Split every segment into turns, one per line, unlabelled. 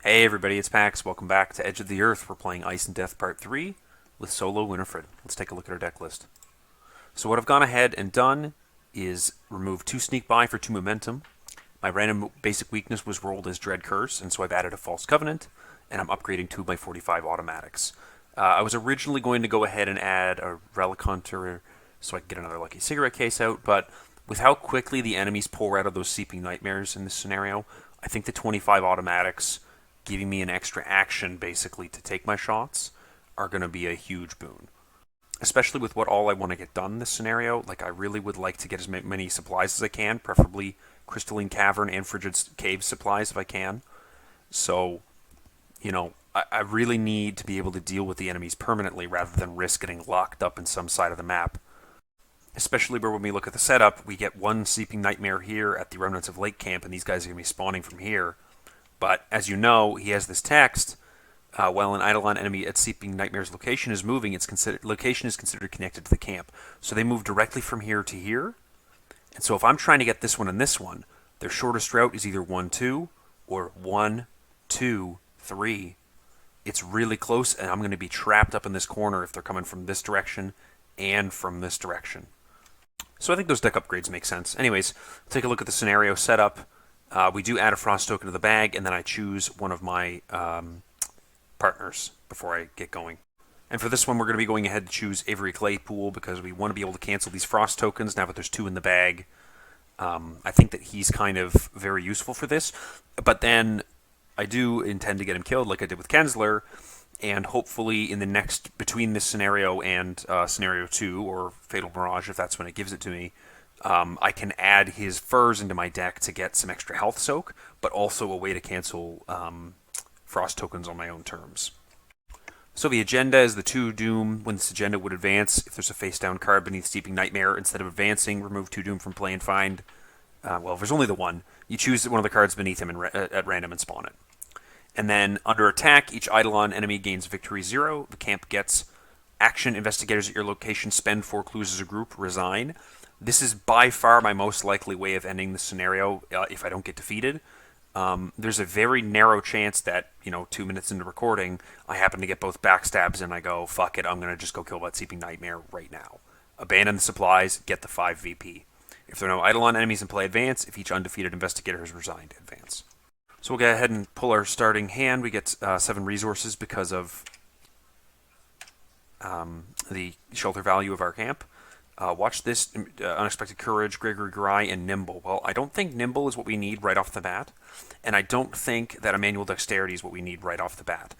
Hey everybody, it's Pax. Welcome back to Edge of the Earth. We're playing Ice and Death Part 3 with solo Winifred. Let's take a look at our deck list. So what I've gone ahead and done is remove 2 Sneak By for 2 Momentum. My random basic weakness was rolled as Dread Curse, and so I've added a False Covenant, and I'm upgrading 2 of my 45 automatics. I was originally going to go ahead and add a Relic Hunter so I could get another Lucky Cigarette case out, but with how quickly the enemies pour out of those Seeping Nightmares in this scenario, I think the 25 automatics giving me an extra action basically to take my shots are going to be a huge boon. Especially with what all I want to get done in this scenario. Like, I really would like to get as many supplies as I can, preferably Crystalline Cavern and Frigid Cave supplies if I can. So, you know, I really need to be able to deal with the enemies permanently rather than risk getting locked up in some side of the map. Especially where when we look at the setup, we get one Seeping Nightmare here at the Remnants of Lake Camp, and these guys are going to be spawning from here. But, as you know, he has this text, while an Eidolon enemy at Seeping Nightmare's location is moving, its location is considered connected to the camp. So they move directly from here to here. And so if I'm trying to get this one and this one, their shortest route is either 1-2 or 1-2-3. It's really close, and I'm going to be trapped up in this corner if they're coming from this direction and from this direction. So I think those deck upgrades make sense. Anyways, take a look at the scenario setup. We do add a Frost token to the bag, and then I choose one of my partners before I get going. And for this one, we're going to be going ahead to choose Avery Claypool because we want to be able to cancel these Frost tokens now that there's 2 in the bag. I think that he's kind of very useful for this, but then I do intend to get him killed like I did with Kensler, and hopefully in the next, between this scenario and Scenario 2, or Fatal Mirage if that's when it gives it to me, I can add his furs into my deck to get some extra health soak, but also a way to cancel Frost tokens on my own terms. So the agenda is the 2 Doom. When this agenda would advance, if there's a face-down card beneath Steeping Nightmare, instead of advancing, remove 2 Doom from play and find. Well, if there's only the one, you choose one of the cards beneath him at random and spawn it. And then under attack, each Eidolon enemy gains victory 0. The camp gets action. Investigators at your location spend 4 clues as a group, resign. This is by far my most likely way of ending the scenario if I don't get defeated. There's a very narrow chance that, 2 minutes into recording, I happen to get both backstabs and I go, fuck it, I'm going to just go kill that Seeping Nightmare right now. Abandon the supplies, get the 5 VP. If there are no Eidolon enemies in play, advance. If each undefeated investigator has resigned, advance. So we'll go ahead and pull our starting hand. We get 7 resources because of the shelter value of our camp. Watch this, Unexpected Courage, Gregory Gry, and Nimble. Well, I don't think Nimble is what we need right off the bat, and I don't think that Emmanuel Dexterity is what we need right off the bat.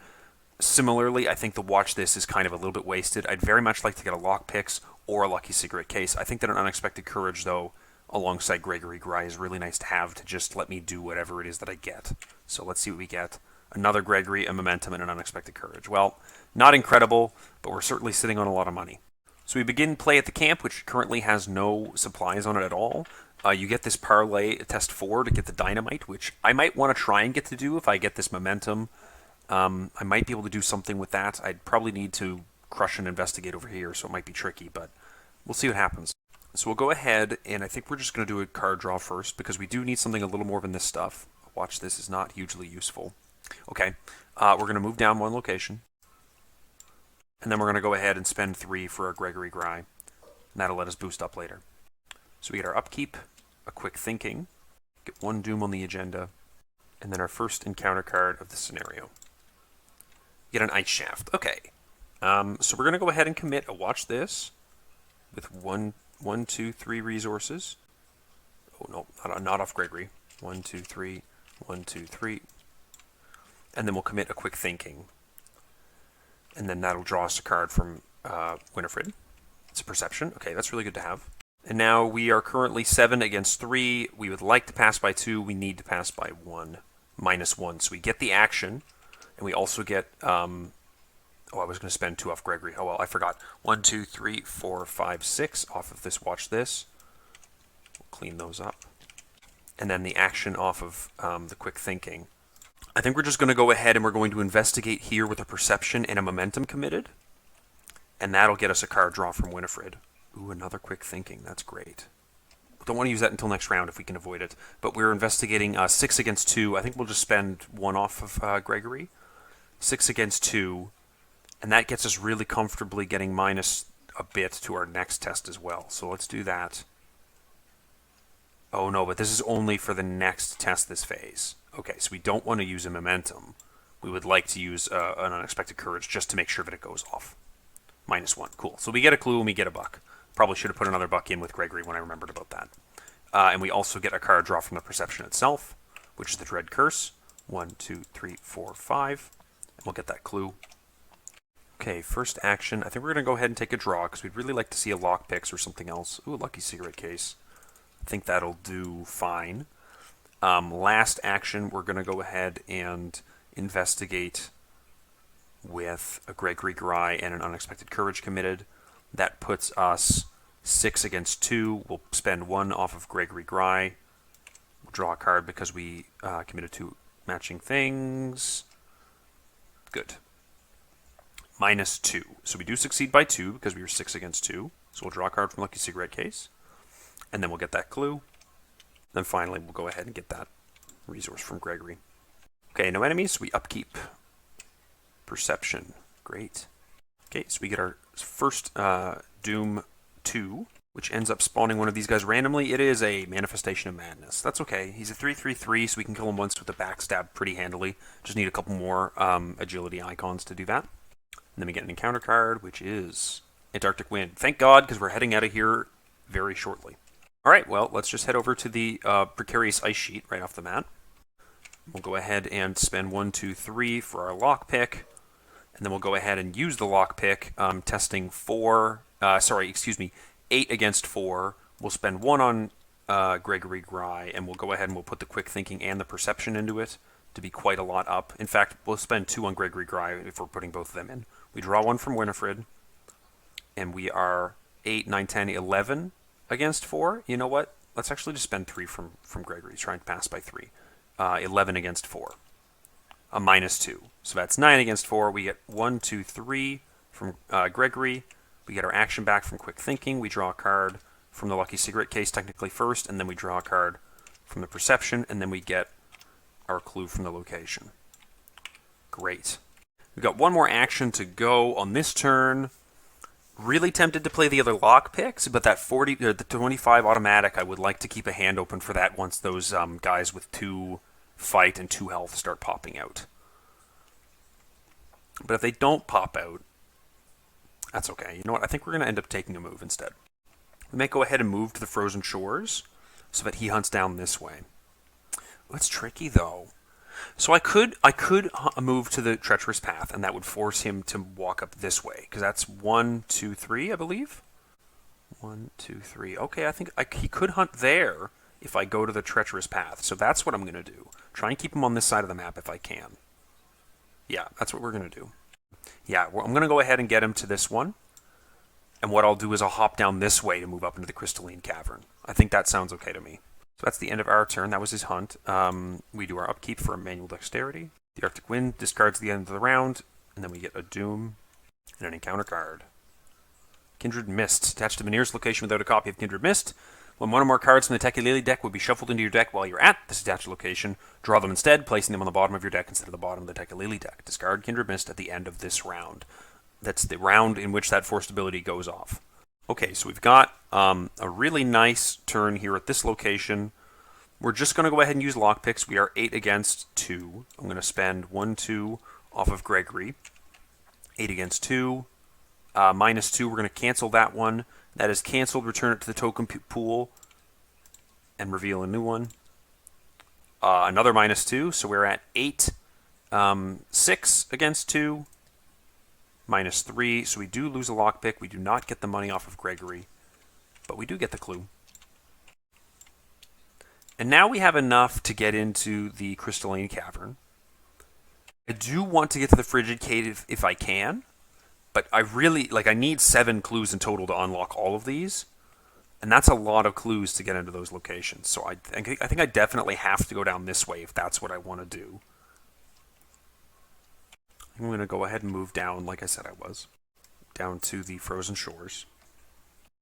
Similarly, I think the Watch This is kind of a little bit wasted. I'd very much like to get a Lockpicks or a Lucky Cigarette case. I think that an Unexpected Courage, though, alongside Gregory Gry is really nice to have to just let me do whatever it is that I get. So let's see what we get. Another Gregory, a Momentum, and an Unexpected Courage. Well, not incredible, but we're certainly sitting on a lot of money. So we begin play at the camp, which currently has no supplies on it at all. You get this parlay test 4 to get the dynamite, which I might want to try and get to do if I get this momentum. I might be able to do something with that. I'd probably need to crush and investigate over here, so it might be tricky, but we'll see what happens. So we'll go ahead, and I think we're just going to do a card draw first, because we do need something a little more than this stuff. Watch This is not hugely useful. Okay, we're going to move down 1 location. And then we're going to go ahead and spend 3 for our Gregory Gry. And that'll let us boost up later. So we get our Upkeep, a Quick Thinking, get 1 Doom on the agenda, and then our first encounter card of the scenario. Get an Ice Shaft. Okay. So we're going to go ahead and commit a Watch This with 1, 2, 3 resources. Oh, no, not off Gregory. 1, 2, 3, 1, 2, 3. And then we'll commit a Quick Thinking. And then that'll draw us a card from Winifred. It's a Perception. Okay, that's really good to have. And now we are currently 7 against 3. We would like to pass by 2. We need to pass by 1. -1. So we get the action. And we also get... I was going to spend 2 off Gregory. Oh, well, I forgot. 1, 2, 3, 4, 5, 6 off of this Watch This. We'll clean those up. And then the action off of the Quick Thinking. I think we're just going to go ahead and we're going to investigate here with a Perception and a Momentum committed. And that'll get us a card draw from Winifred. Ooh, another Quick Thinking. That's great. don't want to use that until next round if we can avoid it. But we're investigating 6 against 2. I think we'll just spend 1 off of Gregory. 6 against 2. And that gets us really comfortably getting minus a bit to our next test as well. So let's do that. Oh no, but this is only for the next test this phase. Okay, so we don't want to use a momentum. We would like to use an unexpected courage just to make sure that it goes off. -1. Cool. So we get a clue and we get a buck. Probably should have put another buck in with Gregory when I remembered about that. And we also get a card draw from the perception itself, which is the Dread Curse. 1, 2, 3, 4, 5. And we'll get that clue. Okay, first action. I think we're going to go ahead and take a draw because we'd really like to see a lockpicks or something else. Ooh, a lucky cigarette case. I think that'll do fine. Last action, we're going to go ahead and investigate with a Gregory Gry and an unexpected courage committed. That puts us 6 against 2. We'll spend 1 off of Gregory Gry. We'll draw a card because we committed 2 matching things. Good. -2. So we do succeed by 2 because we were 6 against 2. So we'll draw a card from Lucky Cigarette Case. And then we'll get that clue. Then finally, we'll go ahead and get that resource from Gregory. Okay, no enemies. We upkeep. Perception. Great. Okay, so we get our first Doom 2, which ends up spawning one of these guys randomly. It is a Manifestation of Madness. That's okay. He's a 3/3/3, so we can kill him once with a backstab pretty handily. Just need a couple more agility icons to do that. And then we get an encounter card, which is Antarctic Wind. Thank God, because we're heading out of here very shortly. All right, well, let's just head over to the Precarious Ice Sheet right off the mat. We'll go ahead and spend 1, 2, 3 for our lockpick. And then we'll go ahead and use the lockpick, testing 8 against 4. We'll spend 1 on Gregory Gry, and we'll go ahead and we'll put the quick thinking and the perception into it to be quite a lot up. In fact, we'll spend 2 on Gregory Gry if we're putting both of them in. We draw 1 from Winifred, and we are 8, 9, 10, 11 against 4. You know what? Let's actually just spend 3 from Gregory, trying to pass by 3. 11 against 4. A -2. So that's 9 against 4. We get 1, 2, 3 from Gregory. We get our action back from Quick Thinking. We draw a card from the Lucky Cigarette Case technically first, and then we draw a card from the Perception, and then we get our clue from the location. Great. We've got 1 more action to go on this turn. Really tempted to play the other lockpicks, but that the 25 automatic, I would like to keep a hand open for that once those guys with 2 fight and 2 health start popping out. But if they don't pop out, that's okay. You know what? I think we're going to end up taking a move instead. We may go ahead and move to the Frozen Shores so that he hunts down this way. That's tricky, though. So I could move to the Treacherous Path, and that would force him to walk up this way, because that's 1, 2, 3, I believe. 1, 2, 3. Okay, I think he could hunt there if I go to the Treacherous Path. So that's what I'm going to do. Try and keep him on this side of the map if I can. Yeah, that's what we're going to do. Yeah, I'm going to go ahead and get him to this one. And what I'll do is I'll hop down this way to move up into the Crystalline Cavern. I think that sounds okay to me. So that's the end of our turn. That was his hunt. We do our upkeep for manual dexterity. The Arctic Wind discards the end of the round. And then we get a Doom and an encounter card. Kindred Mist. Attached to the nearest location without a copy of Kindred Mist. When 1 or more cards from the Tekulele deck would be shuffled into your deck while you're at this attached location, draw them instead, placing them on the bottom of your deck instead of the bottom of the Tekulele deck. Discard Kindred Mist at the end of this round. That's the round in which that forced ability goes off. Okay, so we've got a really nice turn here at this location. We're just going to go ahead and use lockpicks. We are 8 against 2. I'm going to spend 1, 2 off of Gregory. 8 against 2. -2, we're going to cancel that one. That is canceled. Return it to the token pool and reveal a new one. Another -2, so we're at 8. 6 against 2. -3, so we do lose a lockpick. We do not get the money off of Gregory, but we do get the clue. And now we have enough to get into the Crystalline Cavern. I do want to get to the Frigid Cave if I can, but I need 7 clues in total to unlock all of these, and that's a lot of clues to get into those locations. So I think I definitely have to go down this way if that's what I want to do. I'm going to go ahead and move down, like I said I was, down to the Frozen Shores.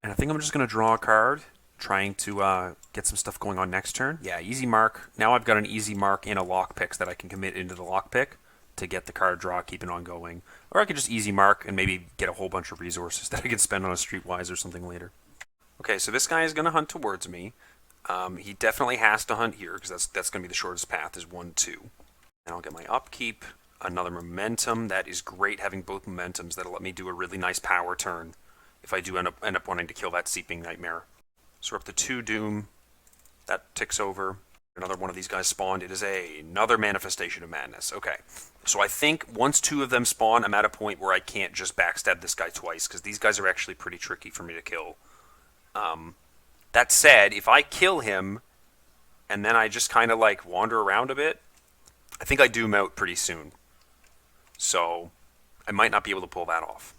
And I think I'm just going to draw a card Trying to get some stuff going on next turn. Yeah, easy mark. Now I've got an easy mark and a lockpick that I can commit into the lockpick to get the card draw, keep it on going. Or I could just easy mark and maybe get a whole bunch of resources that I can spend on a Streetwise or something later. Okay, so this guy is going to hunt towards me. He definitely has to hunt here because that's going to be the shortest path is 1, 2. And I'll get my upkeep, another momentum. That is great having both momentums. That'll let me do a really nice power turn if I do end up wanting to kill that Seeping Nightmare. So we're up to 2 Doom. That ticks over. Another one of these guys spawned. It is another Manifestation of Madness. Okay. So I think once 2 of them spawn, I'm at a point where I can't just backstab this guy twice, because these guys are actually pretty tricky for me to kill. That said, if I kill him, and then I just kind of like wander around a bit, I think I doom out pretty soon. So I might not be able to pull that off.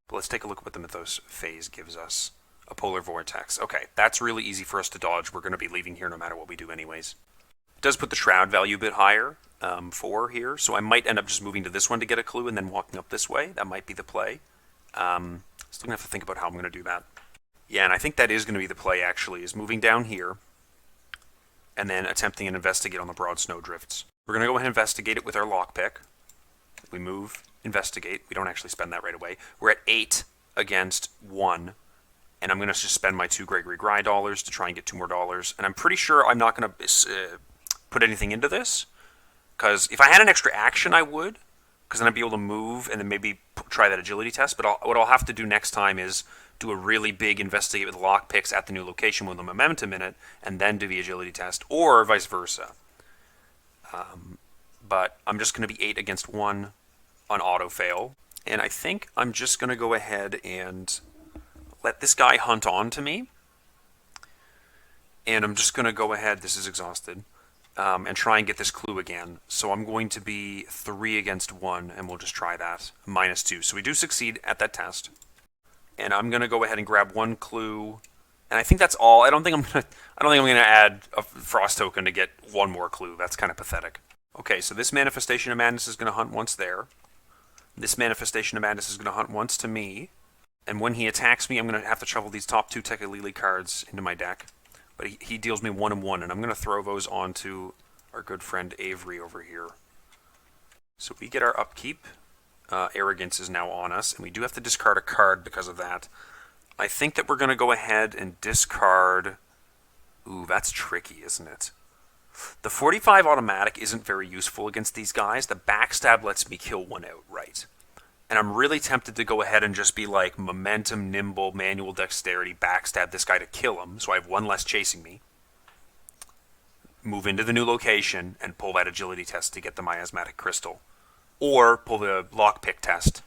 But let's take a look at what the Mythos phase gives us. A Polar Vortex. Okay, that's really easy for us to dodge. We're going to be leaving here no matter what we do anyways. It does put the Shroud value a bit higher, 4 here, so I might end up just moving to this one to get a clue and then walking up this way. That might be the play. Still going to have to think about how I'm going to do that. Yeah, and I think that is going to be the play, actually, is moving down here and then attempting an investigate on the Broad Snowdrifts. We're going to go ahead and investigate it with our lockpick. We move, investigate. We don't actually spend that right away. We're at 8 against 1. And I'm going to just spend my 2 Gregory Gry dollars to try and get 2 more dollars. And I'm pretty sure I'm not going to put anything into this. Because if I had an extra action, I would. Because then I'd be able to move and then maybe try that agility test. But what I'll have to do next time is do a really big investigate with lockpicks at the new location with a momentum in it. And then do the agility test. Or vice versa. But I'm just going to be 8 against 1 on auto fail. And I think I'm just going to go ahead and let this guy hunt on to me. And I'm just going to go ahead, this is exhausted, and try and get this clue again. So I'm going to be 3 against 1, and we'll just try that. -2. So we do succeed at that test. And I'm going to go ahead and grab 1 clue. And I think that's all. I don't think I'm going to add a Frost token to get 1 more clue. That's kind of pathetic. Okay, so this Manifestation of Madness is going to hunt once there. This Manifestation of Madness is going to hunt once to me. And when he attacks me, I'm going to have to shuffle these top 2 Tekalili cards into my deck. But he deals me 1 and 1, and I'm going to throw those onto our good friend Avery over here. So we get our upkeep. Arrogance is now on us, and we do have to discard a card because of that. I think that we're going to go ahead and discard... Ooh, that's tricky, isn't it? The 45 automatic isn't very useful against these guys. The backstab lets me kill 1 outright. And I'm really tempted to go ahead and just be like momentum, nimble, manual dexterity, backstab this guy to kill him, so I have 1 less chasing me. Move into the new location and pull that agility test to get the miasmatic crystal. Or pull the lockpick test.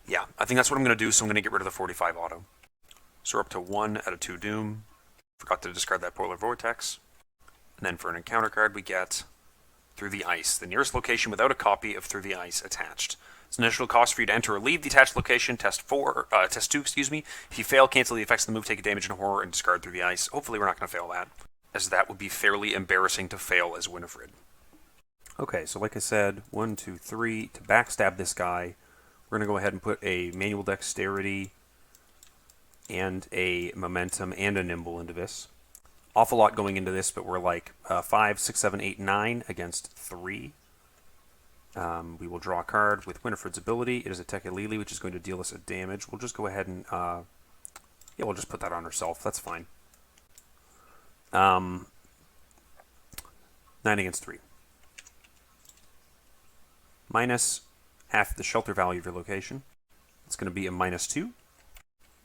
Yeah, I think that's what I'm going to do, so I'm going to get rid of the 45 auto. So we're up to 1 out of 2 Doom. Forgot to discard that Polar Vortex. And then for an encounter card, we get Through the Ice, the nearest location without a copy of Through the Ice attached. It's an initial cost for you to enter or leave the attached location. Test 2, excuse me. If you fail, cancel the effects of the move, take a damage in horror, and discard Through the Ice. Hopefully we're not going to fail that, as that would be fairly embarrassing to fail as Winifred. Okay, so like I said, 1, 2, 3. To backstab this guy, we're going to go ahead and put a manual dexterity and a momentum and a nimble into this. Awful lot going into this, but we're like 5, 6, 7, 8, 9 against 3. We will draw a card with Winifred's ability. It is a Tekalili, which is going to deal us a damage. We'll just go ahead and, yeah, we'll just put that on herself. That's fine. 9 against 3. Minus half the shelter value of your location. It's going to be a -2.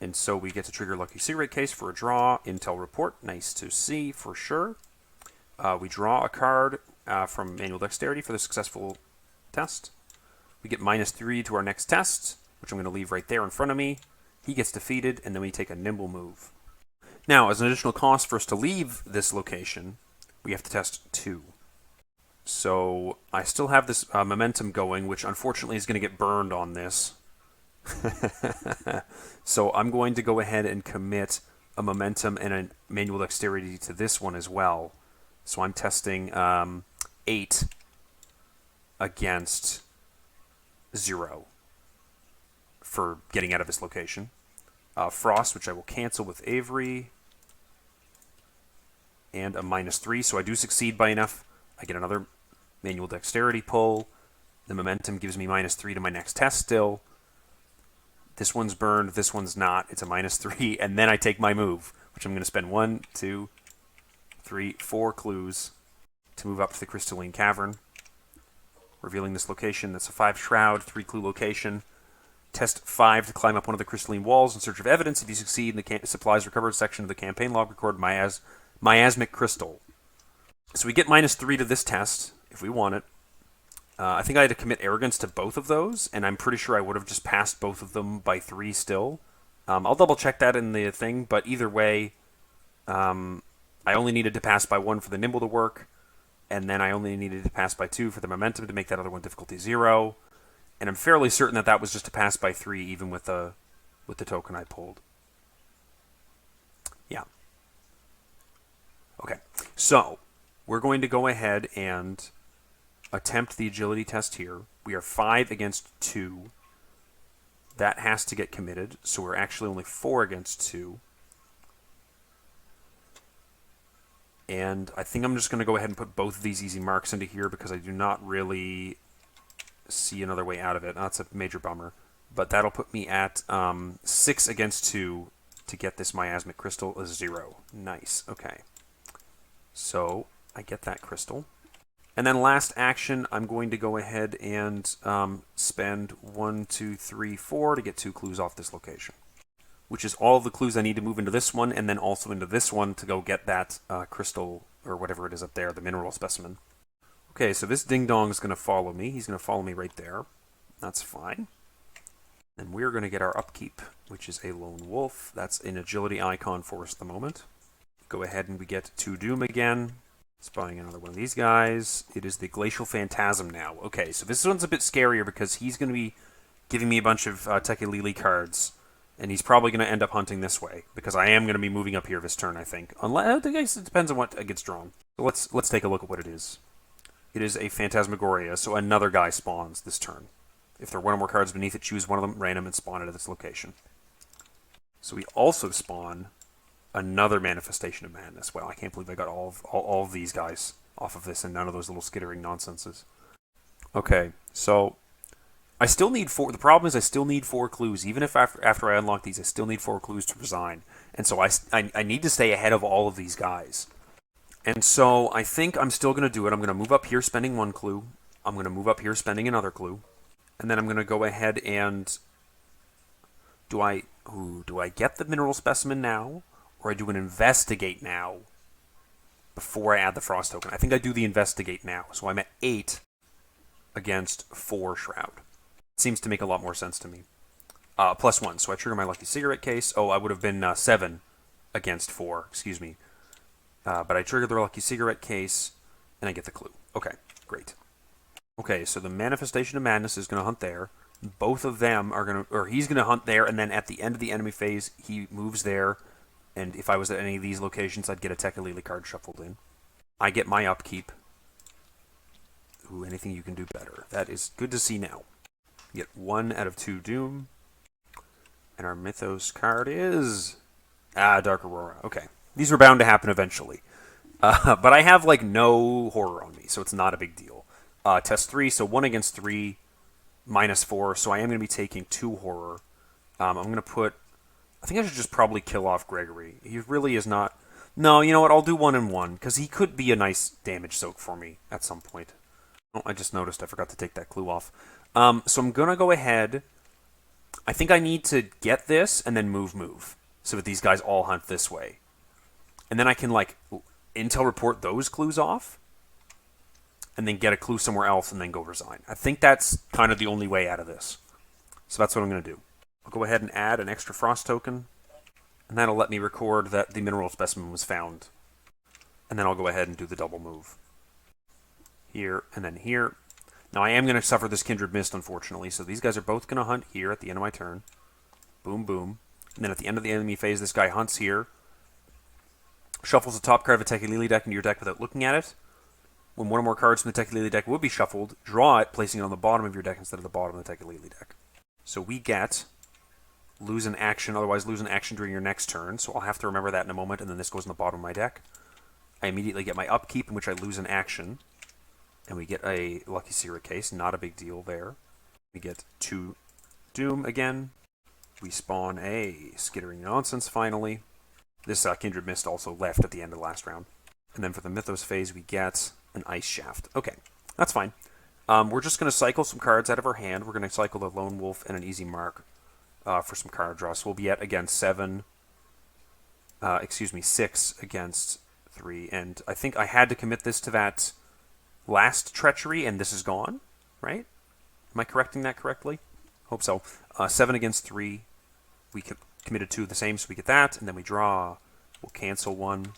And so we get to trigger Lucky Cigarette Case for a draw. Intel Report, nice to see for sure. We draw a card from Manual Dexterity for the successful test. We get -3 to our next test, which I'm going to leave right there in front of me. He gets defeated, and then we take a nimble move. Now, as an additional cost for us to leave this location, we have to test 2. So I still have this momentum going, which unfortunately is going to get burned on this. So I'm going to go ahead and commit a momentum and a manual dexterity to this one as well. So I'm testing 8 against 0 for getting out of this location. Frost, which I will cancel with Avery. and a -3, so I do succeed by enough. I get another manual dexterity pull. The momentum gives me -3 to my next test still. This one's burned, this one's not. It's a -3, and then I take my move, which I'm going to spend 1, 2, 3, 4 clues to move up to the crystalline cavern, revealing this location. That's a 5 shroud, 3 clue location. Test 5 to climb up one of the crystalline walls in search of evidence. If you succeed in the supplies recovered section of the campaign log, record miasmic crystal. So we get -3 to this test, if we want it. I think I had to commit arrogance to both of those, and I'm pretty sure I would have just passed both of them by 3 still. I'll double check that in the thing, but either way, I only needed to pass by 1 for the nimble to work, and then I only needed to pass by 2 for the momentum to make that other one difficulty 0. And I'm fairly certain that that was just a pass by 3, even with the token I pulled. Yeah. Okay, so we're going to go ahead and attempt the agility test here. We are 5 against 2. That has to get committed, so we're actually only 4 against 2. And I think I'm just going to go ahead and put both of these easy marks into here because I do not really see another way out of it. That's a major bummer. But that'll put me at 6 against 2 to get this miasmic crystal a 0. Nice. Okay. So I get that crystal. And then last action, I'm going to go ahead and spend 1, 2, 3, 4 to get 2 clues off this location, which is all the clues I need to move into this one, and then also into this one to go get that crystal, or whatever it is up there, the mineral specimen. Okay, so this ding-dong is going to follow me. He's going to follow me right there. That's fine. And we're going to get our upkeep, which is a lone wolf. That's an agility icon for us at the moment. Go ahead and we get 2 doom again. Spying another one of these guys. It is the Glacial Phantasm now. Okay, so this one's a bit scarier because he's going to be giving me a bunch of Tekelili cards. And he's probably going to end up hunting this way, because I am going to be moving up here this turn, I think. Unless, I guess it depends on what gets drawn. So let's take a look at what it is. It is a Phantasmagoria, so another guy spawns this turn. If there are 1 or more cards beneath it, choose one of them, random, and spawn it at this location. So we also spawn another Manifestation of Madness. Wow, I can't believe I got all of these guys off of this and none of those little skittering nonsenses. Okay, so I still need 4. The problem is I still need 4 clues. Even if after I unlock these, I still need 4 clues to resign. And so I need to stay ahead of all of these guys. And so I think I'm still going to do it. I'm going to move up here spending 1 clue. I'm going to move up here spending another clue. And then I'm going to go ahead and... Do I get the mineral specimen now? Or I do an investigate now before I add the frost token? I think I do the investigate now. So I'm at 8 against 4 shroud. Seems to make a lot more sense to me. +1, so I trigger my lucky cigarette case. Oh, I would have been 7 against 4, excuse me. But I trigger the lucky cigarette case, and I get the clue. Okay, great. Okay, so the Manifestation of Madness is going to hunt there. Both of them are going to, or he's going to hunt there, and then at the end of the enemy phase, he moves there. And if I was at any of these locations, I'd get a Tekelili card shuffled in. I get my upkeep. Ooh, anything you can do better. That is good to see now. Get 1 out of 2 Doom. And our Mythos card is... Dark Aurora. Okay. These were bound to happen eventually. But I have, like, no horror on me, so it's not a big deal. Test 3, so 1 against 3, -4, so I am going to be taking 2 horror. I'm going to put... I think I should just probably kill off Gregory. He really is not... No, you know what? I'll do 1 and 1, because he could be a nice damage soak for me at some point. Oh, I just noticed I forgot to take that clue off. So I'm going to go ahead. I think I need to get this and then move. So that these guys all hunt this way. And then I can, like, intel report those clues off. And then get a clue somewhere else and then go resign. I think that's kind of the only way out of this. So that's what I'm going to do. I'll go ahead and add an extra frost token. And that'll let me record that the mineral specimen was found. And then I'll go ahead and do the double move. Here and then here. Now I am going to suffer this Kindred Mist, unfortunately. So these guys are both going to hunt here at the end of my turn. Boom, boom. And then at the end of the enemy phase, this guy hunts here. Shuffles the top card of a Tekelili deck into your deck without looking at it. When 1 or more cards from the Tekelili deck would be shuffled, draw it, placing it on the bottom of your deck instead of the bottom of the Tekelili deck. So we get lose an action, otherwise lose an action during your next turn. So I'll have to remember that in a moment, and then this goes in the bottom of my deck. I immediately get my upkeep, in which I lose an action. And we get a Lucky Secret case. Not a big deal there. We get 2 Doom again. We spawn a Skittering Nonsense finally. This Kindred Mist also left at the end of the last round. And then for the Mythos phase, we get an Ice Shaft. Okay, that's fine. We're just going to cycle some cards out of our hand. We're going to cycle the Lone Wolf and an Easy Mark for some card draw. So we'll be at, again, 6 against 3. And I think I had to commit this to that last Treachery, and this is gone, right? Am I correcting that correctly? Hope so. 7 against 3. We committed 2 of the same, so we get that. And then we draw. We'll cancel 1.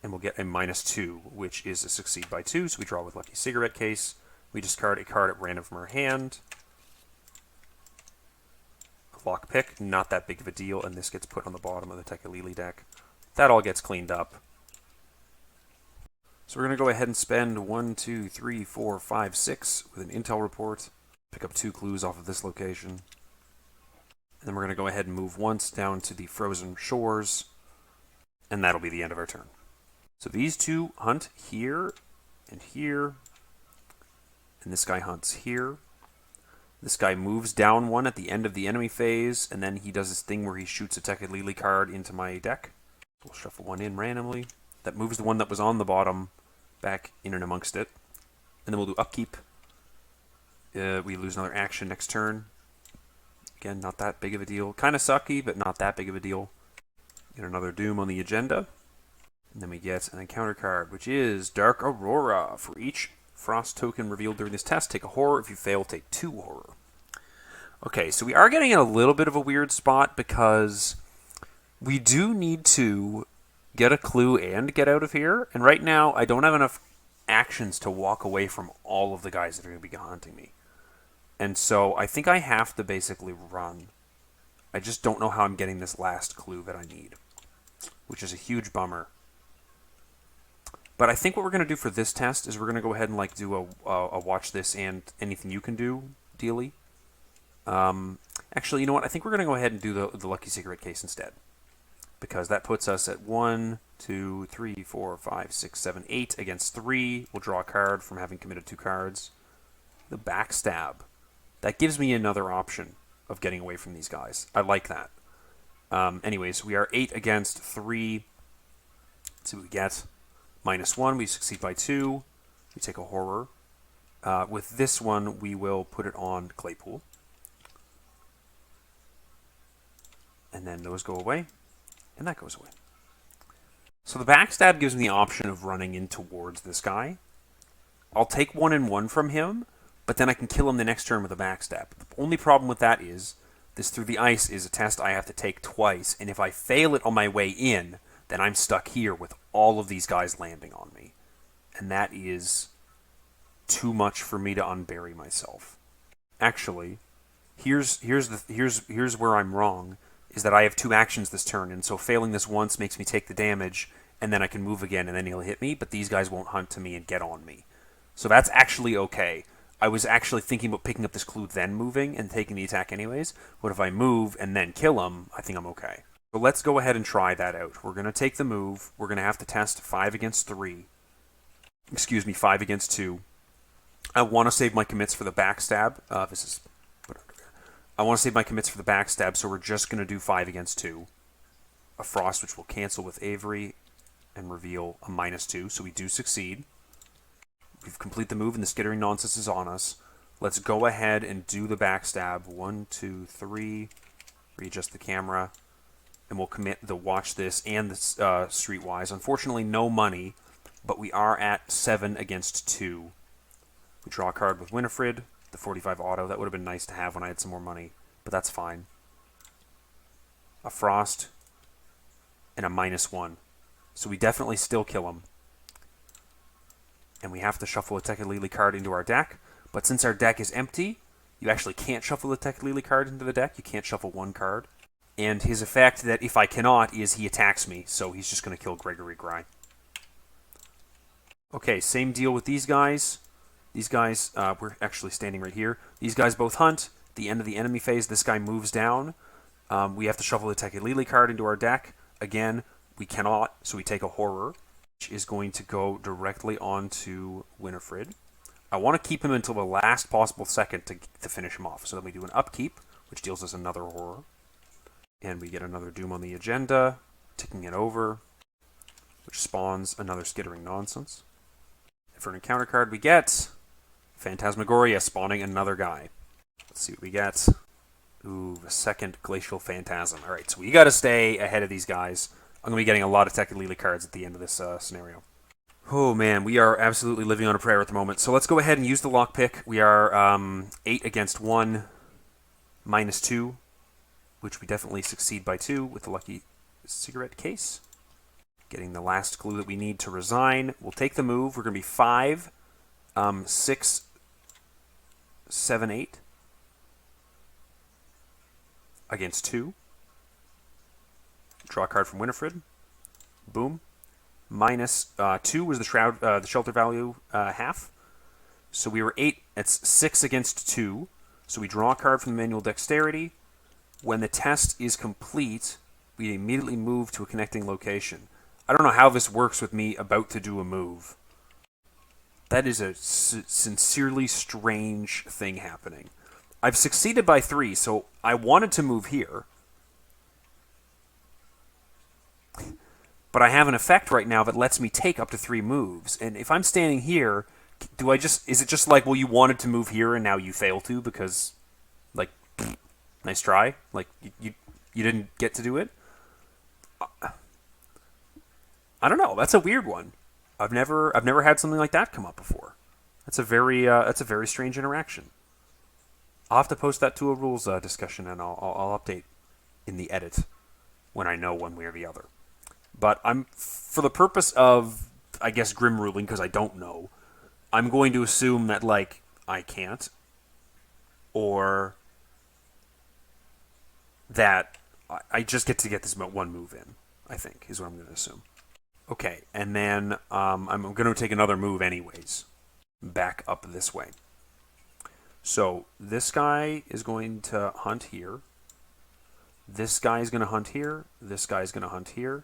And we'll get a -2, which is a Succeed by 2. So we draw with Lucky Cigarette Case. We discard a card at random from our hand. Lockpick, not that big of a deal, and this gets put on the bottom of the Tekalili deck. That all gets cleaned up. So we're going to go ahead and spend 1, 2, 3, 4, 5, 6 with an intel report. Pick up 2 clues off of this location. And then we're going to go ahead and move once down to the Frozen Shores. And that'll be the end of our turn. So these 2 hunt here and here. And this guy hunts here. This guy moves down 1 at the end of the enemy phase. And then he does this thing where he shoots a Tekalili card into my deck. We'll shuffle 1 in randomly. That moves the one that was on the bottom back in and amongst it. And then we'll do upkeep. We lose another action next turn. Again, not that big of a deal. Kind of sucky, but not that big of a deal. Get another Doom on the agenda. And then we get an encounter card, which is Dark Aurora. For each Frost token revealed during this test, take a horror. If you fail, take 2 horror. Okay, so we are getting in a little bit of a weird spot because we do need to get a clue and get out of here. And right now, I don't have enough actions to walk away from all of the guys that are going to be hunting me. And so I think I have to basically run. I just don't know how I'm getting this last clue that I need, which is a huge bummer. But I think what we're going to do for this test is we're going to go ahead and like do a watch this and anything you can do dealy. Actually, you know what? I think we're going to go ahead and do the Lucky Cigarette Case instead. Because that puts us at 1, 2, 3, 4, 5, 6, 7, 8 against 3. We'll draw a card from having committed 2 cards. The Backstab. That gives me another option of getting away from these guys. I like that. Anyways, we are 8 against 3. Let's see what we get. -1, we succeed by 2. We take a horror. With this one, we will put it on Claypool. And then those go away. And that goes away. So the Backstab gives me the option of running in towards this guy. I'll take 1 and 1 from him, but then I can kill him the next turn with a Backstab. The only problem with that is, this Through the Ice is a test I have to take twice, and if I fail it on my way in, then I'm stuck here with all of these guys landing on me. And that is too much for me to unbury myself. Actually, here's where I'm wrong. Is that I have 2 actions this turn, and so failing this once makes me take the damage, and then I can move again, and then he'll hit me, but these guys won't hunt to me and get on me. So that's actually okay. I was actually thinking about picking up this clue, then moving, and taking the attack anyways, but if I move and then kill him, I think I'm okay. So let's go ahead and try that out. We're going to take the move. We're going to have to test 5 against 3. Excuse me, 5 against 2. I want to save my commits for the Backstab. I want to save my commits for the Backstab, so we're just going to do 5 against 2. A Frost, which will cancel with Avery, and reveal a -2, so we do succeed. We've completed the move, and the Skittering Nonsense is on us. Let's go ahead and do the Backstab. 1, 2, 3. Readjust the camera. And we'll commit the Watch This and the Streetwise. Unfortunately, no money, but we are at 7 against 2. We draw a card with Winifred. The 45 auto. That would have been nice to have when I had some more money, but that's fine. A Frost and a -1. So we definitely still kill him. And we have to shuffle a Tekalili card into our deck, but since our deck is empty, you actually can't shuffle the Tekalili card into the deck. You can't shuffle 1 card. And his effect that if I cannot is he attacks me, so he's just going to kill Gregory Gry. Okay, same deal with these guys. These guys, we're actually standing right here. These guys both hunt. At the end of the enemy phase, this guy moves down. We have to shuffle the Tekalili card into our deck. Again, We cannot, so we take a horror, which is going to go directly onto Winifred. I want to keep him until the last possible second to finish him off. So then we do an upkeep, which deals us another horror. And we get another Doom on the agenda, ticking it over, which spawns another skittering nonsense. And for an encounter card, we get Phantasmagoria, spawning another guy. Let's see what we get. Ooh, a second Glacial Phantasm. Alright, so we gotta stay ahead of these guys. I'm gonna be getting a lot of Tech-Elite cards at the end of this scenario. Oh man, we are absolutely living on a prayer at the moment. So let's go ahead and use the lockpick. We are 8 against 1, -2, which we definitely succeed by 2 with the lucky cigarette case. Getting the last clue that we need to resign. We'll take the move. We're going to be 5, 6, 7, 8 against 2. Draw a card from Winifred. Boom. -2 was the shelter value half. So we were 8. It's 6 against 2. So we draw a card from the manual dexterity. When the test is complete, we immediately move to a connecting location. I don't know how this works with me about to do a move. That is a sincerely strange thing happening. I've succeeded by 3, so I wanted to move here. But I have an effect right now that lets me take up to 3 moves. And if I'm standing here, is it just like, well, you wanted to move here and now you fail to because, like, nice try? Like, you didn't get to do it? I don't know. That's a weird one. I've never had something like that come up before. That's a very strange interaction. I'll have to post that to a rules discussion, and I'll update in the edit when I know one way or the other. But for the purpose of, I guess, grim ruling, because I don't know, I'm going to assume that, like, I can't, or that I just get this one move in, I think, is what I'm going to assume. Okay, and then I'm going to take another move anyways, back up this way. So this guy is going to hunt here. This guy is going to hunt here. This guy is going to hunt here.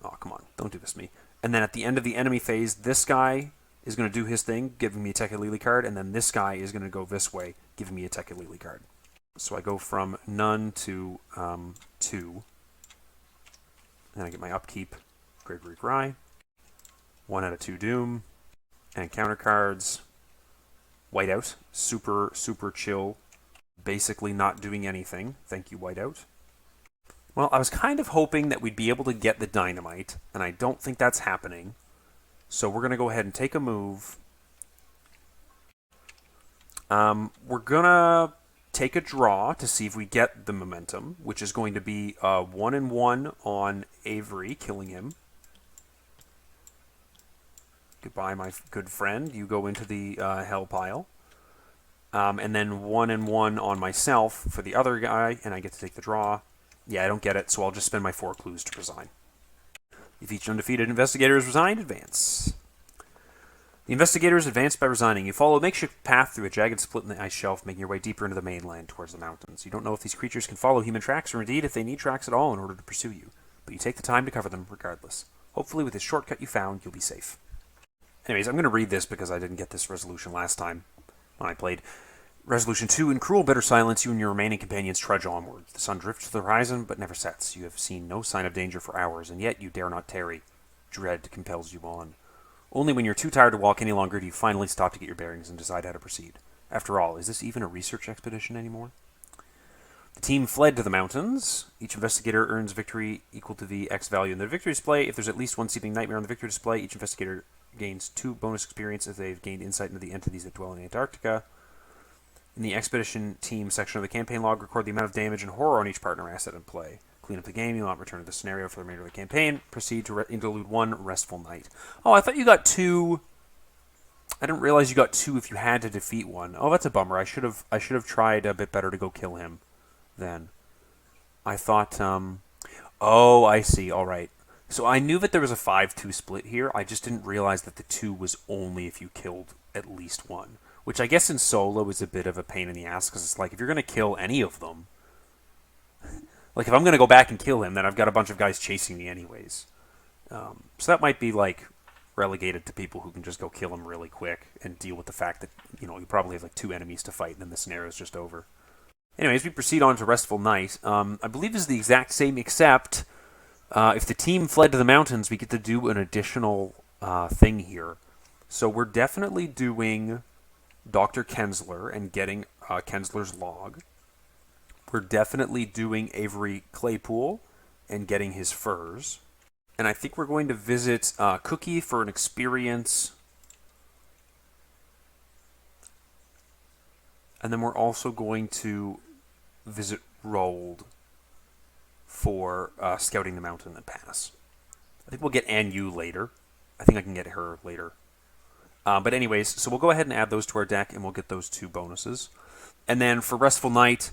Oh, come on. Don't do this to me. And then at the end of the enemy phase, this guy is going to do his thing, giving me a Tech-Elite card, and then this guy is going to go this way, giving me a Tech-Elite card. So I go from none to 2. And I get my upkeep, Gregory Gry. 1 out of 2 Doom. And counter cards. Whiteout. Super, super chill. Basically not doing anything. Thank you, Whiteout. Well, I was kind of hoping that we'd be able to get the dynamite, and I don't think that's happening. So we're going to go ahead and take a move. We're going to take a draw to see if we get the momentum, which is going to be 1-1 on Avery, killing him. Goodbye, my good friend. You go into the hell pile. And then 1-1 on myself for the other guy, and I get to take the draw. Yeah, I don't get it, so I'll just spend my 4 clues to resign. If each undefeated investigator is resigned, advance. The investigators advance by resigning. You follow a makeshift path through a jagged split in the ice shelf, making your way deeper into the mainland towards the mountains. You don't know if these creatures can follow human tracks, or indeed if they need tracks at all in order to pursue you, but you take the time to cover them regardless. Hopefully with this shortcut you found, you'll be safe. Anyways, I'm going to read this because I didn't get this resolution last time when I played. Resolution 2. In cruel, bitter silence, you and your remaining companions trudge onward. The sun drifts to the horizon, but never sets. You have seen no sign of danger for hours, and yet you dare not tarry. Dread compels you on. Only when you're too tired to walk any longer do you finally stop to get your bearings and decide how to proceed. After all, is this even a research expedition anymore? The team fled to the mountains. Each investigator earns victory equal to the X value in the victory display. If there's at least one seeping nightmare on the victory display, each investigator gains 2 bonus experience if they've gained insight into the entities that dwell in Antarctica. In the expedition team section of the campaign log, record the amount of damage and horror on each partner asset in play. Clean up the game. You'll not return to the scenario for the remainder of the campaign. Proceed to interlude 1, Restful Night. Oh, I thought you got 2. I didn't realize you got 2 if you had to defeat one. Oh, that's a bummer. I should have tried a bit better to go kill him then. I thought, oh, I see. All right. So I knew that there was a 5-2 split here. I just didn't realize that the 2 was only if you killed at least one. Which I guess in solo is a bit of a pain in the ass, because it's like, if you're going to kill any of them, Like, if I'm going to go back and kill him, then I've got a bunch of guys chasing me anyways. So that might be, like, relegated to people who can just go kill him really quick and deal with the fact that, you know, you probably have, like, 2 enemies to fight, and then the scenario is just over. Anyway, as we proceed on to Restful Night, I believe this is the exact same, except if the team fled to the mountains, we get to do an additional thing here. So we're definitely doing Dr. Kensler and getting Kensler's log. We're definitely doing Avery Claypool and getting his furs. And I think we're going to visit Cookie for an experience. And then we're also going to visit Rold for scouting the mountain and pass. I think we'll get Anu later. I think I can get her later. But anyways, so we'll go ahead and add those to our deck, and we'll get those 2 bonuses. And then for Restful Night,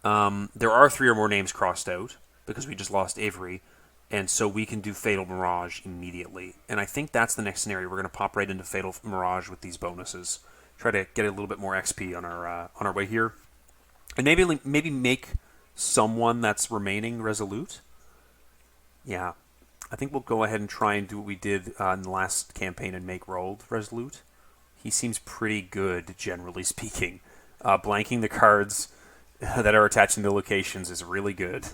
there are 3 or more names crossed out, because we just lost Avery, and so we can do Fatal Mirage immediately. And I think that's the next scenario. We're going to pop right into Fatal Mirage with these bonuses. Try to get a little bit more XP on our way here. And maybe make someone that's remaining resolute. Yeah. I think we'll go ahead and try and do what we did in the last campaign and make Rold resolute. He seems pretty good, generally speaking. Blanking the cards that are attaching the locations is really good.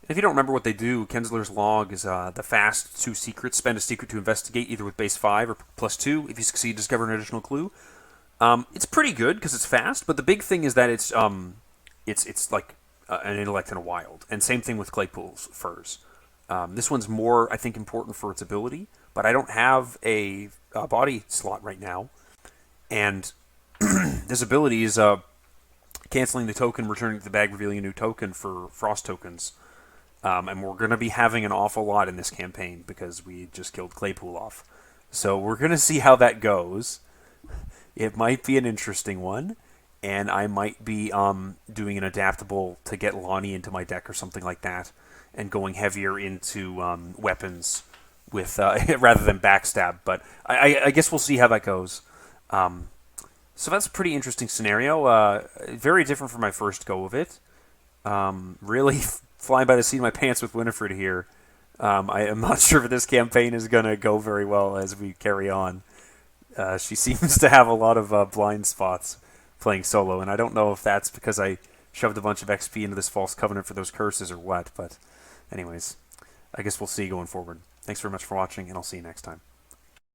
If you don't remember what they do, Kensler's Log is the fast 2 secrets. Spend a secret to investigate, either with base 5 or +2. If you succeed, discover an additional clue. It's pretty good because it's fast, but the big thing is that it's like an intellect and a wild. And same thing with Claypool's furs. This one's more, I think, important for its ability, but I don't have a body slot right now. And this ability is canceling the token, returning to the bag, revealing a new token for frost tokens. And we're going to be having an awful lot in this campaign because we just killed Claypool off. So we're going to see how that goes. It might be an interesting one, and I might be doing an adaptable to get Lonnie into my deck or something like that, and going heavier into weapons with rather than backstab. But I guess we'll see how that goes. So that's a pretty interesting scenario. Very different from my first go of it. Really flying by the seat of my pants with Winifred here. I am not sure if this campaign is going to go very well as we carry on. She seems to have a lot of blind spots playing solo, and I don't know if that's because I shoved a bunch of XP into this false covenant for those curses or what, but anyways, I guess we'll see going forward. Thanks very much for watching, and I'll see you next time.